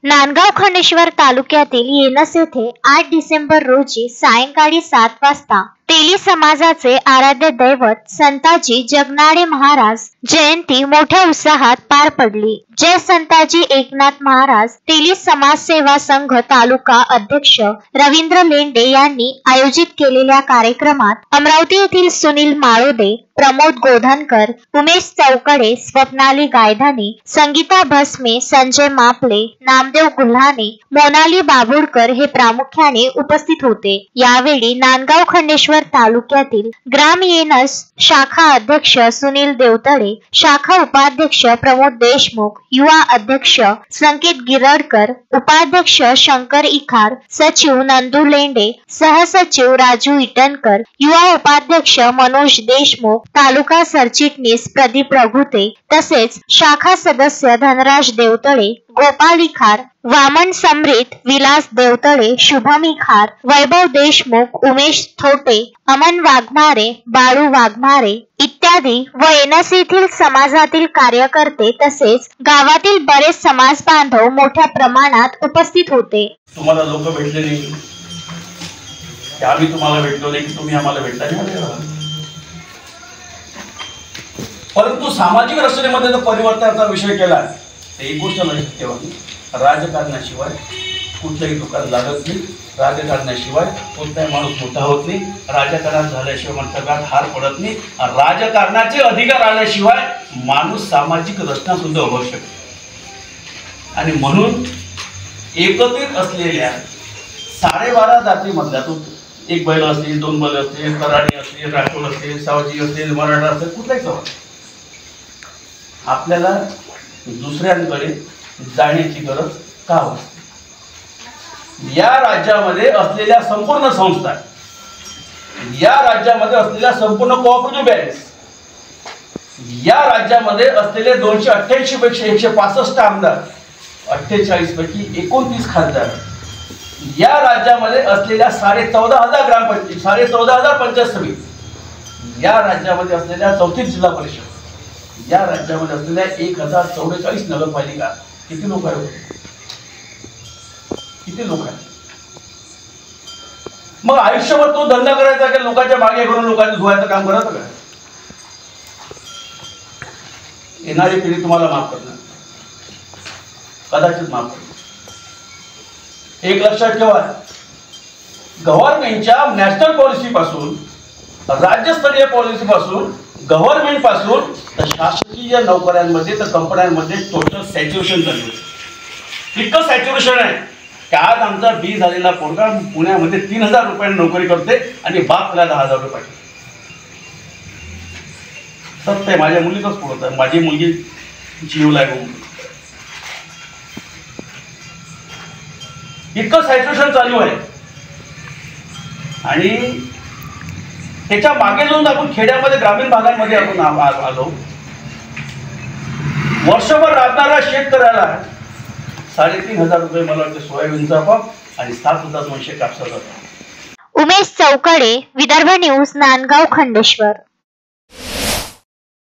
नांदगाव खंडेश्वर तालुक्यातील येनस येथे 8 डिसेंबर रोजी सायंकाळी 7 वाजता तेली समाजाचे आराध्य दैवत संताजी जगनाडे महाराज जयंती मोठ्या उत्साहात पार पडली। जय संताजी एकनाथ महाराज तेली समाज सेवा संघ तालुका अध्यक्ष रवींद्र लेंडे यांनी आयोजित केलेल्या कार्यक्रमात अमरावती येथील सुनील माळोदे, प्रमोद गोधनकर, उमेश चौकडे, स्वप्नाली गायधानी, संगीता भस्मे, संजय मापले, नामदेव गुल्हाने, मोनाली बाबुडकर हे प्रामुख्याने उपस्थित होते। यावेळी नांदगाव खंडेश्वर तालुक्यातील ग्राम येनस शाखा अध्यक्ष सुनील देवतळे, शाखा उपाध्यक्ष प्रमोद देशमुख, युवा अध्यक्ष संकेत गिरडकर, उपाध्यक्ष शंकर इखार, सचिव नंदू लेंडे, सहसचिव राजू इटनकर, युवा उपाध्यक्ष मनोज देशमुख, तालुका सरचिटणीस प्रदीप रघुते तसेच शाखा सदस्य धनराज देवतळे, गोपाल इखार, वामन समृत, विलास देवतळे, शुभम इखार, वैभव देशमुख, उमेश थोटे, अमन वाघमारे, बाळू वाघमारे इत्यादी व येनस येथील समाजातील कार्यकर्ते तसेच गावातील बरेच समाज बांधव मोठ्या प्रमाणात उपस्थित होते। तुम्हाला लोक भेटले नाही, आम्ही तुम्हाला भेटलो नाही की तुम्ही आम्हाला भेटला नाही, परंतु सामाजिक रचनेमध्ये जर परिवर्तनाचा विषय केला तर एक गोष्ट लक्षात ठेवा, राजकारणाशिवाय कुठलंही दुकान लागत नाही, राजकारणाशिवाय कोणताही माणूस मोठा होत नाही, राजकारण झाल्याशिवाय माणसाला हार पडत नाही, राजकारणाचे अधिकार आल्याशिवाय माणूस सामाजिक रचना सुद्धा उभारू शकतो। आणि म्हणून एकत्रित असलेल्या 12.5 जातीमधल्यातून एक बैल असतील, 2 बैल असतील, कराडी असतील, राठोड असतील, सावजी असतील, मराठा असतील, कुठलाही समाज आपल्याला दुसऱ्यांकडे जाण्याची गरज का असते? या राज्यामध्ये असलेल्या संपूर्ण संस्था, या राज्यामध्ये असलेल्या संपूर्ण कोऑपरेटिव्ह बँक्स, या राज्यामध्ये असलेले 288 पैकी 165 आमदार, 48 पैकी 29 खासदार, या राज्यामध्ये असलेल्या 14,500 ग्रामपंचायत, 14,500 पंचायत समिती, या राज्यामध्ये असलेल्या 34 जिल्हा परिषद, या राज्यामध्ये असलेल्या 1044 नगरपालिका, किती लोक आहेत? किती लोक आहेत? मग आयुष्यभर तो धंदा करायचा की लोकांच्या मागे करून लोकांचं धुवायचं काम करायचं का? येणारी पिढी तुम्हाला माफ करणार, कदाचित माफ करणार। एक लक्षात ठेवा, गव्हर्नमेंटच्या नॅशनल पॉलिसी पासून, राज्यस्तरीय पॉलिसी पासून, गव्हर्नमेंट पासून तर शासकीय नोकऱ्यांमध्ये तर कंपन्यांमध्ये टोटल सॅच्युरेशन चालू आहे। इतकं सॅच्युरेशन आहे की आज आमचा 20 झालेला पोरगा पुण्यामध्ये 3,000 रुपयांनी नोकरी करते आणि बाप त्याला 10,000 रुपये पाठवते। सत्य, माझ्या मुलीचंच पुरत आहे, माझी मुलगी जीवला आहे, इतकं सॅच्युरेशन चालू आहे। आणि त्याच्या मागे जाऊन आपण खेड्यामध्ये, ग्रामीण भागांमध्ये आपण आलो, वर्षभर राबणाऱ्या शेतकऱ्याला 3,500 रुपये मला वाटतं सोयाबीनचा भाव आणि 7,900 कापसाचा भाव। उमेश चौकडे, विदर्भ न्यूज, नांदगाव खंडेश्वर।